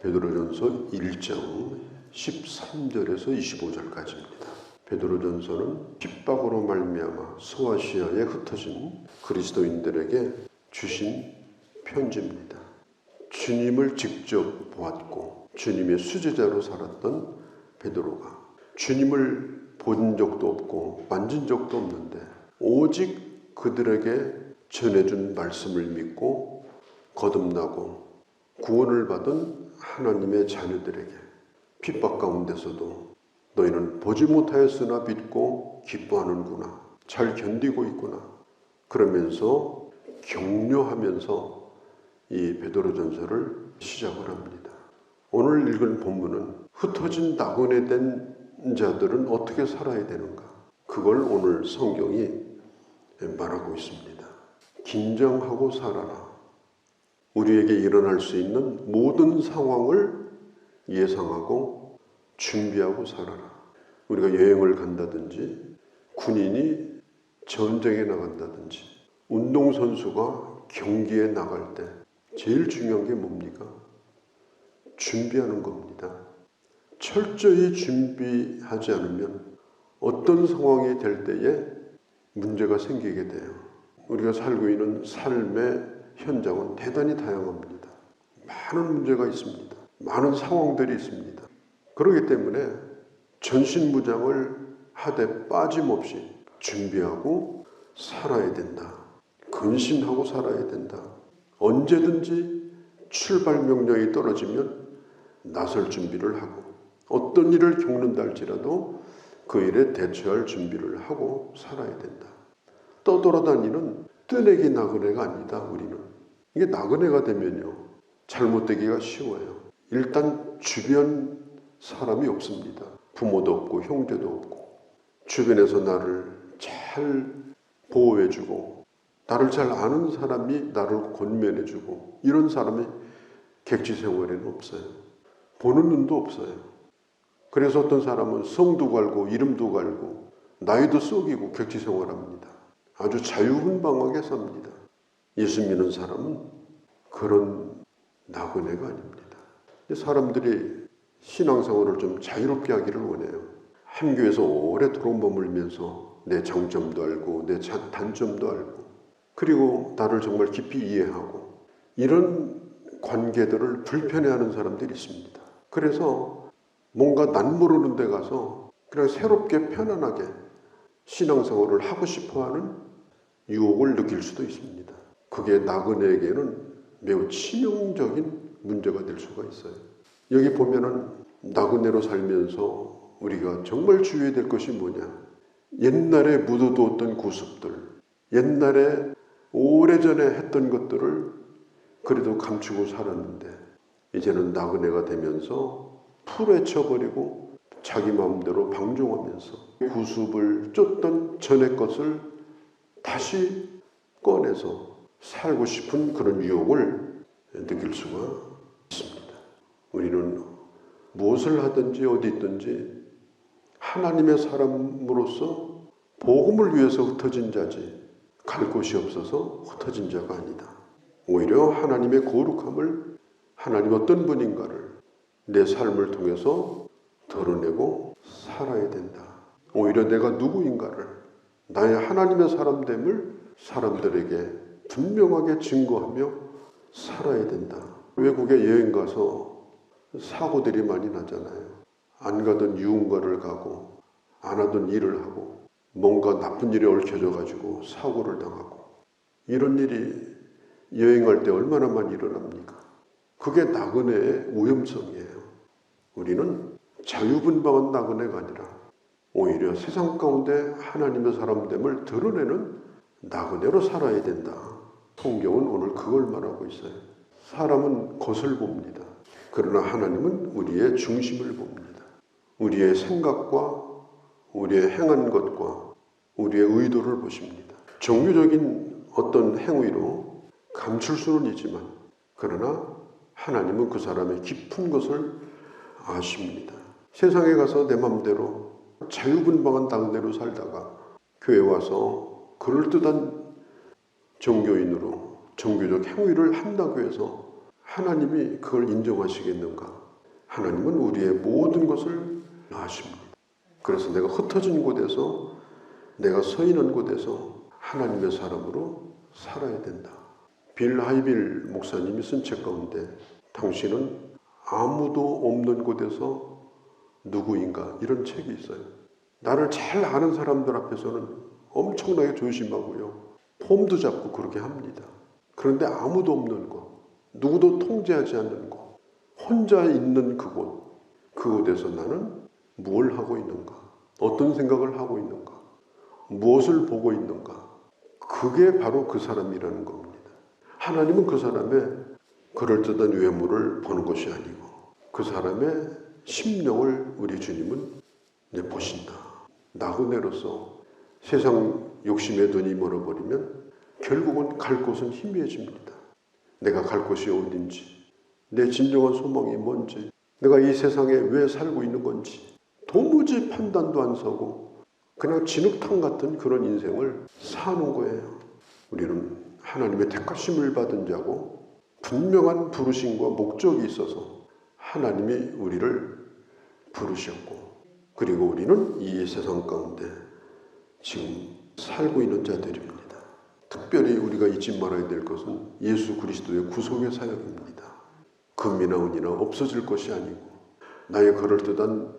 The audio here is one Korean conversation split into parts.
베드로전서 1장 13절에서 25절까지입니다. 베드로전서는 핍박으로 말미암아 소아시아에 흩어진 그리스도인들에게 주신 편지입니다. 주님을 직접 보았고 주님의 수제자로 살았던 베드로가 주님을 본 적도 없고 만진 적도 없는데 오직 그들에게 전해준 말씀을 믿고 거듭나고 구원을 받은 하나님의 자녀들에게 핍박 가운데서도 너희는 보지 못하였으나 믿고 기뻐하는구나, 잘 견디고 있구나 그러면서 격려하면서 이 베드로전서를 시작을 합니다. 오늘 읽은 본문은 흩어진 낙원에 된 자들은 어떻게 살아야 되는가, 그걸 오늘 성경이 말하고 있습니다. 긴장하고 살아라. 우리에게 일어날 수 있는 모든 상황을 예상하고 준비하고 살아라. 우리가 여행을 간다든지 군인이 전쟁에 나간다든지 운동선수가 경기에 나갈 때 제일 중요한 게 뭡니까? 준비하는 겁니다. 철저히 준비하지 않으면 어떤 상황이 될 때에 문제가 생기게 돼요. 우리가 살고 있는 삶의 현장은 대단히 다양합니다. 많은 문제가 있습니다. 많은 상황들이 있습니다. 그렇기 때문에 전신무장을 하되 빠짐없이 준비하고 살아야 된다. 근신하고 살아야 된다. 언제든지 출발 명령이 떨어지면 나설 준비를 하고 어떤 일을 겪는다 할지라도 그 일에 대처할 준비를 하고 살아야 된다. 떠돌아다니는 뜨내기 나그네가 아니다. 우리는 이게 나그네가 되면요 잘못되기가 쉬워요. 일단 주변 사람이 없습니다. 부모도 없고 형제도 없고 주변에서 나를 잘 보호해주고 나를 잘 아는 사람이 나를 권면해주고 이런 사람이 객지 생활에는 없어요. 보는 눈도 없어요. 그래서 어떤 사람은 성도 갈고 이름도 갈고 나이도 속이고 객지 생활합니다. 아주 자유분방하게 삽니다. 예수 믿는 사람은 그런 나그네가 아닙니다. 사람들이 신앙생활을 좀 자유롭게 하기를 원해요. 한 교회에서 오래도록 머물면서 내 장점도 알고 내 단점도 알고 그리고 나를 정말 깊이 이해하고 이런 관계들을 불편해하는 사람들이 있습니다. 그래서 뭔가 난 모르는 데 가서 그냥 새롭게 편안하게 신앙생활을 하고 싶어하는 유혹을 느낄 수도 있습니다. 그게 나그네에게는 매우 치명적인 문제가 될 수가 있어요. 여기 보면은 나그네로 살면서 우리가 정말 주의해야 될 것이 뭐냐, 옛날에 묻어두었던 구습들, 옛날에 오래전에 했던 것들을 그래도 감추고 살았는데 이제는 나그네가 되면서 풀헤쳐버리고 자기 마음대로 방종하면서 구습을 쫓던 전의 것을 다시 꺼내서 살고 싶은 그런 유혹을 느낄 수가 있습니다. 우리는 무엇을 하든지 어디 있든지 하나님의 사람으로서 복음을 위해서 흩어진 자지 갈 곳이 없어서 흩어진 자가 아니다. 오히려 하나님의 거룩함을, 하나님 어떤 분인가를 내 삶을 통해서 드러내고 살아야 된다. 오히려 내가 누구인가를, 나의 하나님의 사람됨을 사람들에게 분명하게 증거하며 살아야 된다. 외국에 여행 가서 사고들이 많이 나잖아요. 안 가던 유흥가를 가고 안 하던 일을 하고 뭔가 나쁜 일에 얽혀져 가지고 사고를 당하고 이런 일이 여행할 때 얼마나 많이 일어납니까? 그게 나그네의 위험성이에요. 우리는 자유분방한 나그네가 아니라 오히려 세상 가운데 하나님의 사람됨을 드러내는 나그네로 살아야 된다. 성경은 오늘 그걸 말하고 있어요. 사람은 겉을 봅니다. 그러나 하나님은 우리의 중심을 봅니다. 우리의 생각과 우리의 행한 것과 우리의 의도를 보십니다. 종교적인 어떤 행위로 감출 수는 있지만 그러나 하나님은 그 사람의 깊은 것을 아십니다. 세상에 가서 내 맘대로 자유분방한 나그네로 살다가 교회 와서 그럴듯한 종교인으로 종교적 행위를 한다고 해서 하나님이 그걸 인정하시겠는가? 하나님은 우리의 모든 것을 아십니다. 그래서 내가 흩어진 곳에서, 내가 서 있는 곳에서 하나님의 사람으로 살아야 된다. 빌 하이빌 목사님이 쓴 책 가운데 당신은 아무도 없는 곳에서 누구인가, 이런 책이 있어요. 나를 잘 아는 사람들 앞에서는 엄청나게 조심하고요, 폼도 잡고 그렇게 합니다. 그런데 아무도 없는 곳, 누구도 통제하지 않는 곳, 혼자 있는 그곳에서 나는 뭘 하고 있는가, 어떤 생각을 하고 있는가, 무엇을 보고 있는가, 그게 바로 그 사람이라는 겁니다. 하나님은 그 사람의 그럴듯한 외모를 보는 것이 아니고 그 사람의 심령을 우리 주님은 보신다. 나그네로서 세상 욕심에 눈이 멀어버리면 결국은 갈 곳은 희미해집니다. 내가 갈 곳이 어딘지, 내 진정한 소망이 뭔지, 내가 이 세상에 왜 살고 있는 건지 도무지 판단도 안 서고 그냥 진흙탕 같은 그런 인생을 사는 거예요. 우리는 하나님의 택하심을 받은 자고 분명한 부르심과 목적이 있어서 하나님이 우리를 부르셨고, 그리고 우리는 이 세상 가운데 지금 살고 있는 자들입니다. 특별히 우리가 잊지 말아야 될 것은 예수 그리스도의 구속의 사역입니다. 금이나 은이나 없어질 것이 아니고 나의 그럴듯한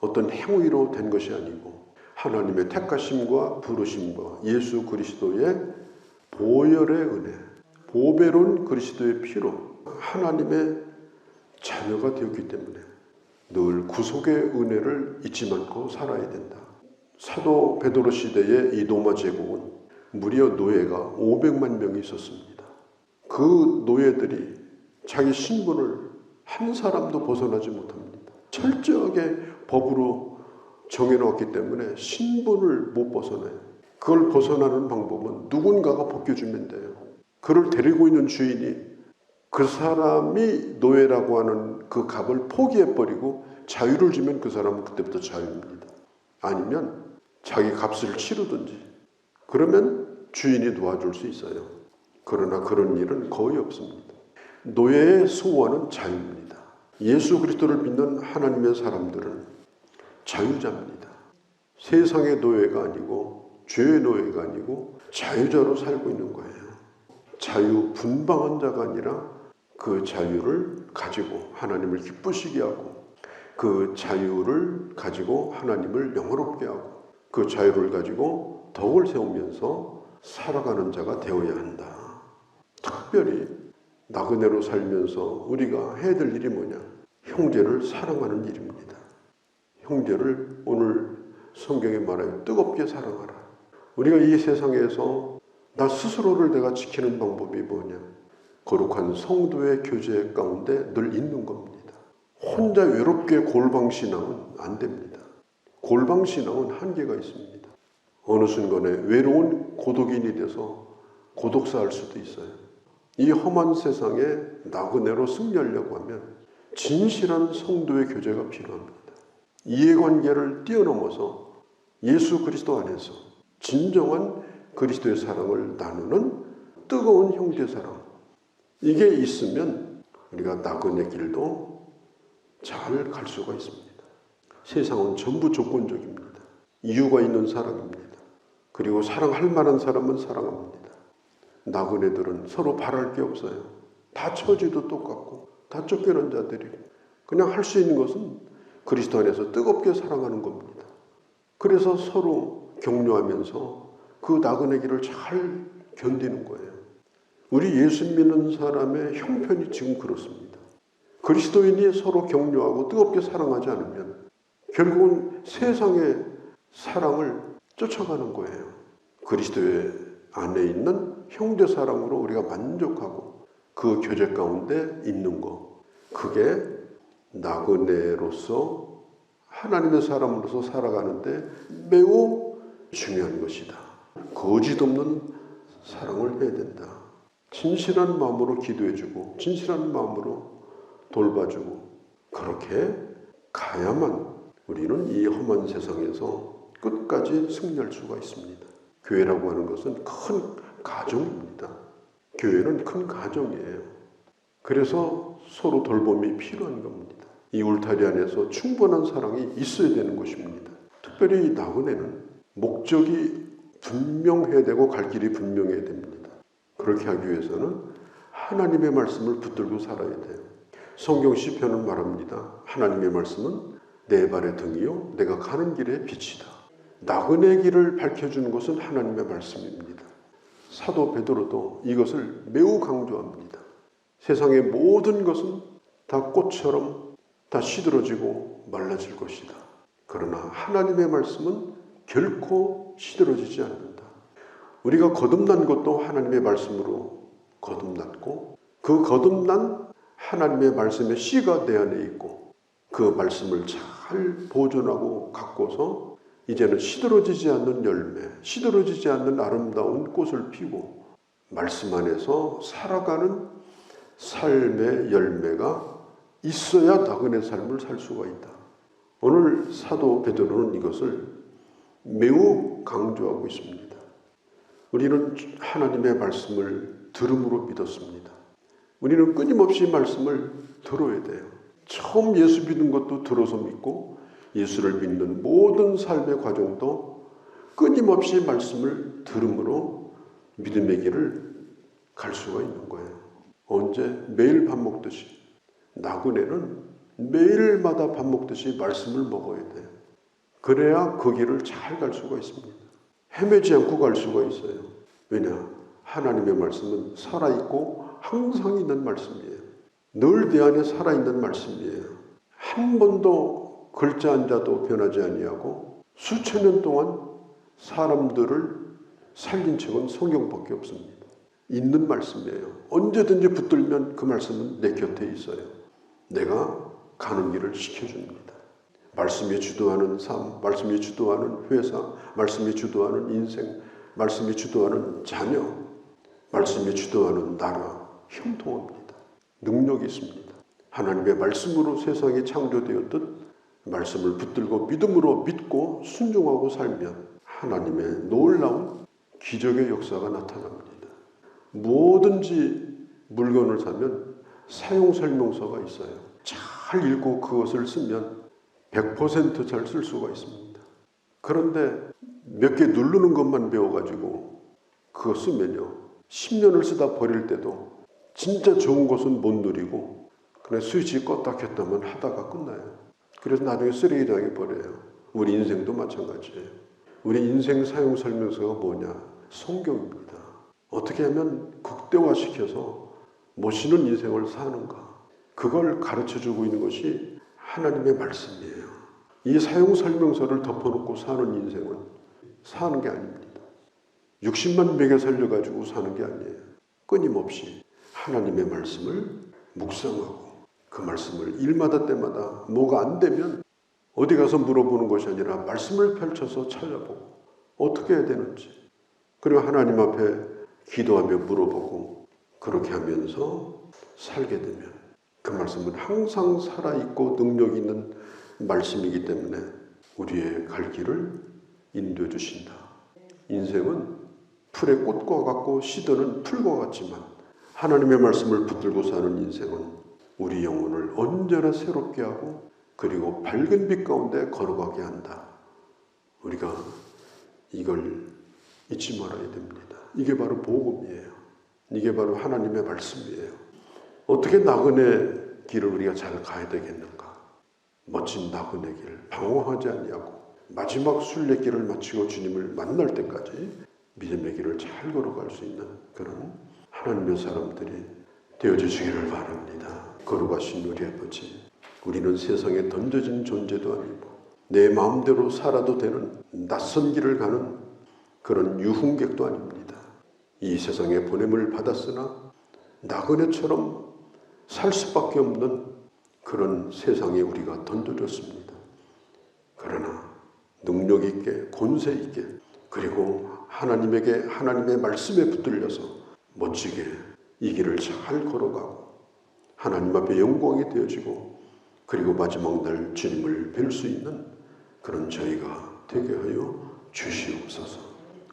어떤 행위로 된 것이 아니고 하나님의 택하심과 부르심과 예수 그리스도의 보혈의 은혜, 보배로운 그리스도의 피로 하나님의 자녀가 되었기 때문에 늘 구속의 은혜를 잊지 않고 살아야 된다. 사도 베드로 시대의 이 로마 제국은 무려 노예가 500만 명이 있었습니다. 그 노예들이 자기 신분을 한 사람도 벗어나지 못합니다. 철저하게 법으로 정해놓았기 때문에 신분을 못 벗어나요. 그걸 벗어나는 방법은 누군가가 벗겨주면 돼요. 그를 데리고 있는 주인이 그 사람이 노예라고 하는 그 값을 포기해버리고 자유를 주면 그 사람은 그때부터 자유입니다. 아니면 자기 값을 치르든지, 그러면 주인이 도와줄 수 있어요. 그러나 그런 일은 거의 없습니다. 노예의 소원은 자유입니다. 예수 그리스도를 믿는 하나님의 사람들은 자유자입니다. 세상의 노예가 아니고 죄의 노예가 아니고 자유자로 살고 있는 거예요. 자유 분방한 자가 아니라 그 자유를 가지고 하나님을 기쁘시게 하고 그 자유를 가지고 하나님을 영화롭게 하고 그 자유를 가지고 덕을 세우면서 살아가는 자가 되어야 한다. 특별히 나그네로 살면서 우리가 해야 될 일이 뭐냐? 형제를 사랑하는 일입니다. 형제를 오늘 성경에 말하여 뜨겁게 사랑하라. 우리가 이 세상에서 나 스스로를 내가 지키는 방법이 뭐냐? 거룩한 성도의 교제 가운데 늘 있는 겁니다. 혼자 외롭게 골방신앙은 안 됩니다. 골방신앙은 한계가 있습니다. 어느 순간에 외로운 고독인이 돼서 고독사할 수도 있어요. 이 험한 세상에 나그네로 승리하려고 하면 진실한 성도의 교제가 필요합니다. 이해관계를 뛰어넘어서 예수 그리스도 안에서 진정한 그리스도의 사랑을 나누는 뜨거운 형제사랑, 이게 있으면 우리가 나그네 길도 잘 갈 수가 있습니다. 세상은 전부 조건적입니다. 이유가 있는 사람입니다. 그리고 사랑할 만한 사람은 사랑합니다. 나그네들은 서로 바랄 게 없어요. 다 처지도 똑같고 다 쫓겨난 자들이고 그냥 할 수 있는 것은 그리스도 안에서 뜨겁게 사랑하는 겁니다. 그래서 서로 격려하면서 그 나그네 길을 잘 견디는 거예요. 우리 예수 믿는 사람의 형편이 지금 그렇습니다. 그리스도인이 서로 격려하고 뜨겁게 사랑하지 않으면 결국은 세상의 사랑을 쫓아가는 거예요. 그리스도의 안에 있는 형제 사랑으로 우리가 만족하고 그 교제 가운데 있는 것, 그게 나그네로서 하나님의 사람으로서 살아가는데 매우 중요한 것이다. 거짓 없는 사랑을 해야 된다. 진실한 마음으로 기도해주고 진실한 마음으로 돌봐주고 그렇게 가야만 우리는 이 험한 세상에서 끝까지 승리할 수가 있습니다. 교회라고 하는 것은 큰 가정입니다. 교회는 큰 가정이에요. 그래서 서로 돌봄이 필요한 겁니다. 이 울타리 안에서 충분한 사랑이 있어야 되는 것입니다. 특별히 나그네는 목적이 분명해야 되고 갈 길이 분명해야 됩니다. 그렇게 하기 위해서는 하나님의 말씀을 붙들고 살아야 돼요. 성경 시편은 말합니다. 하나님의 말씀은 내 발의 등이요 내가 가는 길의 빛이다. 나그네 길을 밝혀주는 것은 하나님의 말씀입니다. 사도 베드로도 이것을 매우 강조합니다. 세상의 모든 것은 다 꽃처럼 다 시들어지고 말라질 것이다. 그러나 하나님의 말씀은 결코 시들어지지 않는다. 우리가 거듭난 것도 하나님의 말씀으로 거듭났고 그 거듭난 하나님의 말씀의 씨가 내 안에 있고 그 말씀을 잘 보존하고 갖고서 이제는 시들어지지 않는 열매, 시들어지지 않는 아름다운 꽃을 피고 말씀 안에서 살아가는 삶의 열매가 있어야 나그네 삶을 살 수가 있다. 오늘 사도 베드로는 이것을 매우 강조하고 있습니다. 우리는 하나님의 말씀을 들음으로 믿었습니다. 우리는 끊임없이 말씀을 들어야 돼요. 처음 예수 믿는 것도 들어서 믿고 예수를 믿는 모든 삶의 과정도 끊임없이 말씀을 들음으로 믿음의 길을 갈 수가 있는 거예요. 언제? 매일 밥 먹듯이. 나그네는 매일마다 밥 먹듯이 말씀을 먹어야 돼요. 그래야 그 길을 잘 갈 수가 있습니다. 헤매지 않고 갈 수가 있어요. 왜냐? 하나님의 말씀은 살아있고 항상 있는 말씀이에요. 늘 내 안에 살아있는 말씀이에요. 한 번도 글자 한자도 변하지 아니하고 수천 년 동안 사람들을 살린 책은 성경밖에 없습니다. 있는 말씀이에요. 언제든지 붙들면 그 말씀은 내 곁에 있어요. 내가 가는 길을 지켜줍니다. 말씀이 주도하는 삶, 말씀이 주도하는 회사, 말씀이 주도하는 인생, 말씀이 주도하는 자녀, 말씀이 주도하는 나라, 형통합니다. 능력이 있습니다. 하나님의 말씀으로 세상이 창조되었듯 말씀을 붙들고 믿음으로 믿고 순종하고 살면 하나님의 놀라운 기적의 역사가 나타납니다. 뭐든지 물건을 사면 사용 설명서가 있어요. 잘 읽고 그것을 쓰면 100% 잘 쓸 수가 있습니다. 그런데 몇 개 누르는 것만 배워가지고 그거 쓰면요 10년을 쓰다 버릴 때도 진짜 좋은 것은 못 누리고 그냥 스위치 껐다 켰다만 하다가 끝나요. 그래서 나중에 쓰레기장에 버려요. 우리 인생도 마찬가지예요. 우리 인생 사용 설명서가 뭐냐? 성경입니다. 어떻게 하면 극대화시켜서 멋있는 인생을 사는가? 그걸 가르쳐주고 있는 것이 하나님의 말씀이에요. 이 사용 설명서를 덮어놓고 사는 인생은 사는 게 아닙니다. 60만 먹여 살려가지고 사는 게 아니에요. 끊임없이 하나님의 말씀을 묵상하고 그 말씀을 일마다 때마다 뭐가 안 되면 어디 가서 물어보는 것이 아니라 말씀을 펼쳐서 찾아보고 어떻게 해야 되는지 그리고 하나님 앞에 기도하며 물어보고 그렇게 하면서 살게 되면 그 말씀은 항상 살아있고 능력 있는 말씀이기 때문에 우리의 갈 길을 인도해 주신다. 인생은 풀의 꽃과 같고 시드는 풀과 같지만 하나님의 말씀을 붙들고 사는 인생은 우리 영혼을 언제나 새롭게 하고 그리고 밝은 빛 가운데 걸어가게 한다. 우리가 이걸 잊지 말아야 됩니다. 이게 바로 복음이에요. 이게 바로 하나님의 말씀이에요. 어떻게 나그네 길을 우리가 잘 가야 되겠는가? 멋진 나그네 길, 방황하지 아니하고 마지막 순례길을 마치고 주님을 만날 때까지 믿음의 길을 잘 걸어갈 수 있는 그런 하나님의 사람들이 되어주시기를 바랍니다. 거룩하신 우리 아버지, 우리는 세상에 던져진 존재도 아니고 내 마음대로 살아도 되는 낯선 길을 가는 그런 유흥객도 아닙니다. 이 세상에 보냄을 받았으나 나그네처럼 살 수밖에 없는 그런 세상에 우리가 던져졌습니다. 그러나 능력 있게 권세 있게 그리고 하나님에게 하나님의 말씀에 붙들려서 멋지게 이 길을 잘 걸어가고 하나님 앞에 영광이 되어지고 그리고 마지막 날 주님을 뵐 수 있는 그런 저희가 되게 하여 주시옵소서.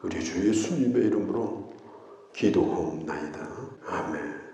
우리 주 예수님의 이름으로 기도하옵나이다. 아멘.